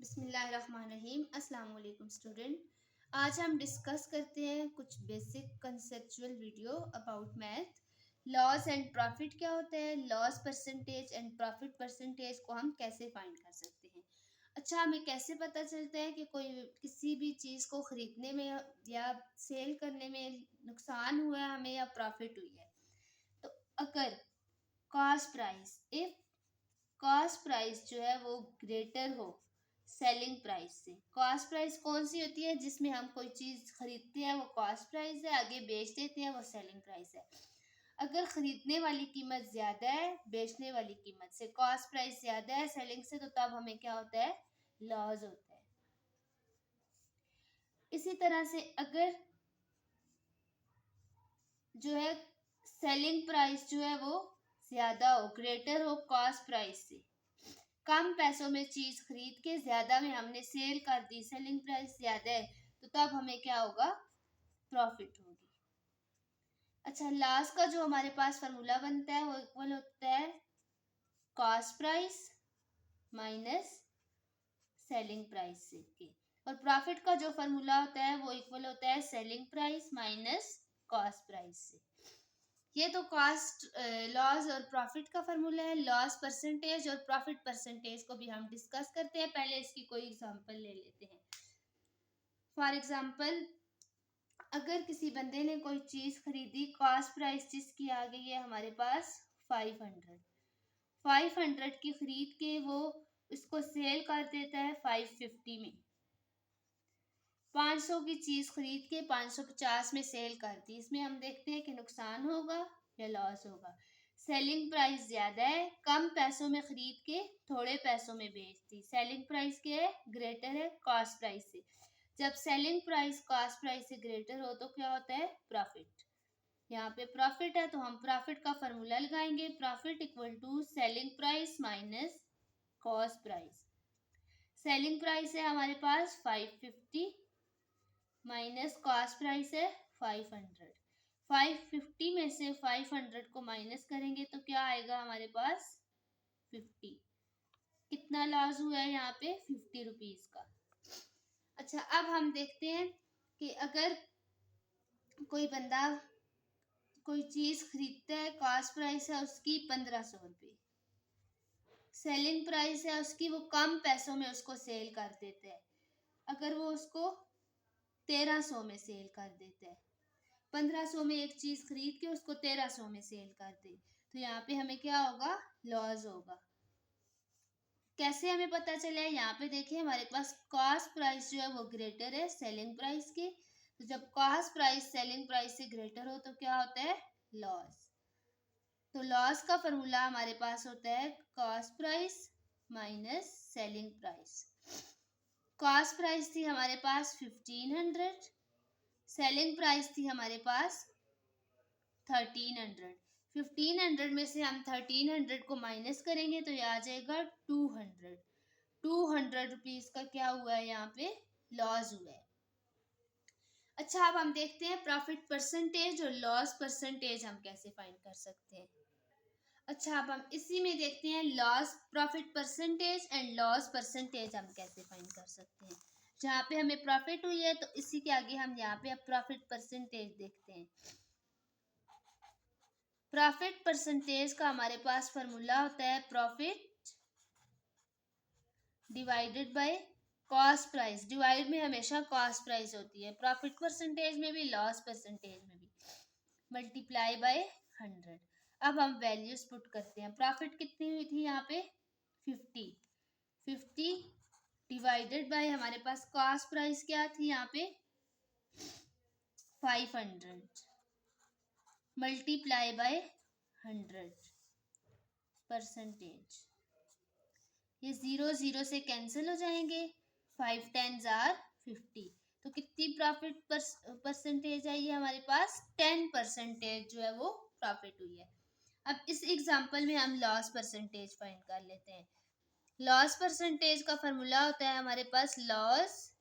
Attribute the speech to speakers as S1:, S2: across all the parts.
S1: बिस्मिल्लाहिर्रहमानिर्रहीम। अस्सलाम वालेकुम स्टूडेंट। आज हम डिस्कस करते हैं कुछ basic conceptual video about math. Loss and profit क्या होता है, loss percentage and profit percentage को हम कैसे फाइंड कर सकते हैं। अच्छा, हमें कैसे पता चलता है कि कोई किसी भी चीज़ को ख़रीदने में या सेल करने में नुकसान हुआ है हमें या प्रॉफिट हुई है। तो अगर cost price if cost price जो है वो ग्रेटर हो सेलिंग प्राइस से। कॉस्ट प्राइस कौन सी होती है, जिसमें हम कोई चीज़ खरीदते हैं वो कॉस्ट प्राइस है, आगे बेच देते हैं वो सेलिंग प्राइस है। अगर खरीदने वाली कीमत ज़्यादा है बेचने वाली कीमत से, कॉस्ट प्राइस ज़्यादा है सेलिंग से, तो तब हमें क्या होता है, लॉस होता है। इसी तरह से अगर जो है सेलिंग प्राइस जो है वो ज़्यादा हो, ग्रेटर हो कॉस्ट प्राइस से, कम पैसों में चीज खरीद के ज्यादा में हमने सेल कर दी, सेलिंग प्राइस ज्यादा है, तो तब हमें क्या होगा, प्रॉफिट होगी। अच्छा, लॉस का जो हमारे पास फार्मूला बनता है वो इक्वल होता है cost price minus selling price के, और प्रॉफिट का जो फार्मूला होता है वो इक्वल होता है selling price minus cost price से। ये तो कॉस्ट लॉस और प्रॉफिट का फार्मूला है। लॉस परसेंटेज और प्रॉफिट परसेंटेज को भी हम डिस्कस करते हैं। पहले इसकी कोई एग्जांपल ले लेते हैं। फॉर एग्जांपल, अगर किसी बंदे ने कोई चीज़ खरीदी, कॉस्ट प्राइस जिसकी आ गई है हमारे पास 500 की खरीद के वो इसको सेल कर देता है 550 में। 500 की चीज़ खरीद के 550 में सेल कर दी। इसमें हम देखते हैं कि नुकसान होगा या लॉस होगा। सेलिंग प्राइस ज़्यादा है, कम पैसों में खरीद के थोड़े पैसों में बेच दी। सेलिंग प्राइस क्या है, ग्रेटर है कॉस्ट प्राइस से। जब सेलिंग प्राइस कॉस्ट प्राइस से ग्रेटर हो तो क्या होता है, प्रॉफिट। यहाँ पे प्रॉफिट है तो हम प्रॉफिट का फॉर्मूला लगाएंगे, profit equal to selling price minus cost price. Selling price है हमारे पास 550 माइनस कॉस्ट प्राइस है 500। 550 में से 500 को माइनस करेंगे तो क्या आएगा हमारे पास, 50। कितना लॉस हुआ है यहाँ पे, 50 रुपीज का। अच्छा, अब हम देखते हैं कि अगर कोई बंदा कोई चीज खरीदता है, कॉस्ट प्राइस है उसकी 1500 रुपये, सेलिंग प्राइस है उसकी, वो कम पैसों में उसको सेल कर देता है। अगर वो उसको 1300 में सेल कर देता है, 1500 में एक चीज खरीद के उसको 1300 में सेल कर दे, तो यहाँ पे हमें क्या होगा, लॉस होगा। कैसे हमें पता चला है, यहाँ पे देखिए हमारे पास कॉस्ट प्राइस जो है वो ग्रेटर है सेलिंग प्राइस के। तो जब कॉस्ट प्राइस सेलिंग प्राइस से ग्रेटर हो तो क्या होता है, लॉस। तो लॉस का फॉर्मूला हमारे पास होता है cost price minus selling price. Cost price थी हमारे पास 1500, सेलिंग प्राइस थी हमारे पास 1300। 1500 में से हम 1300 को माइनस करेंगे तो ये आ जाएगा 200। 200 रुपीज का क्या हुआ है, यहाँ पे लॉस हुआ है। अच्छा, अब हम देखते हैं प्रॉफिट परसेंटेज और लॉस परसेंटेज हम कैसे फाइंड कर सकते हैं। अच्छा, अब हम इसी में देखते हैं loss profit percentage and loss percentage हम कैसे फाइंड कर सकते हैं। जहाँ पे हमें प्रॉफिट हुई है तो इसी के आगे हम यहाँ पे अब प्रॉफिट परसेंटेज देखते हैं। प्रॉफिट परसेंटेज का हमारे पास फॉर्मूला होता है profit divided by cost price. Divide में हमेशा कॉस्ट प्राइस होती है, प्रॉफिट परसेंटेज में भी लॉस परसेंटेज में भी, मल्टीप्लाई बाय 100। अब हम वैल्यूज पुट करते हैं। प्रॉफिट कितनी हुई थी यहाँ पे, 50 डिवाइडेड बाय हमारे पास कॉस्ट प्राइस क्या थी यहाँ पे 500 मल्टीप्लाई बाय 100 परसेंटेज। ये 0 0 से कैंसिल हो जाएंगे, 5 10s are 50। तो कितनी प्रॉफिट परसेंटेज आई है हमारे पास, 10% जो है वो प्रॉफिट हुई है। अब इस एग्जांपल में हम लॉस परसेंटेज फाइंड कर लेते हैं। लॉस परसेंटेज का फॉर्मूला होता है हमारे पास loss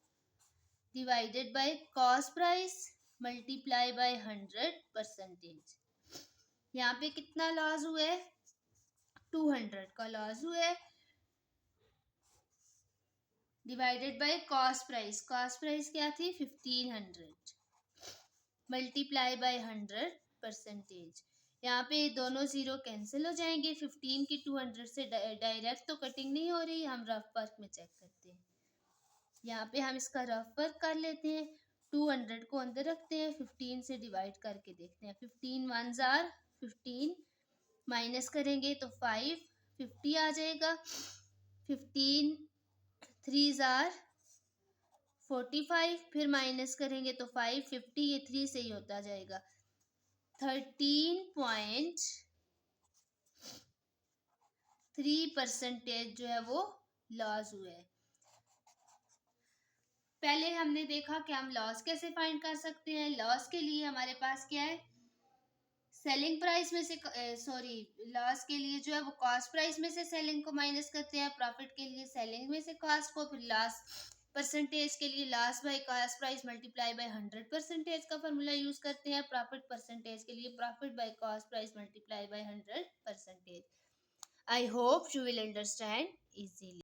S1: divided by cost price multiply by 100%। यहाँ पे कितना लॉस हुआ है, 200 का लॉस हुआ है। डिवाइडेड बाय कॉस्ट प्राइस क्या थी 1500 मल्टीप्लाई बाय 100%। यहाँ पे दोनों जीरो कैंसिल हो जाएंगे। 15 की 200 से डायरेक्ट तो कटिंग नहीं हो रही, हम रफ वर्क में चेक करते हैं। यहाँ पे हम इसका रफ वर्क कर लेते हैं। 200 को अंदर रखते हैं, 15 से डिवाइड करके देखते हैं। 15 1 जार 15 माइनस करेंगे तो 5 50 आ जाएगा। 15 3 जार 45, फिर माइनस करेंगे तो 5 50, ये 3 से ही होता जाएगा। 13.3% जो है वो लॉस हुआ है। पहले हमने देखा कि हम लॉस कैसे फाइंड कर सकते हैं। लॉस के लिए हमारे पास क्या है, सेलिंग प्राइस में से लॉस के लिए जो है वो कॉस्ट प्राइस में से सेलिंग को माइनस करते हैं। प्रॉफिट के लिए सेलिंग में से कॉस्ट को, फिर लॉस परसेंटेज के लिए loss by cost price multiply by 100% का फॉर्मूला यूज करते हैं। प्रॉफिट परसेंटेज के लिए profit by cost price multiply by 100%। I hope you will understand easily.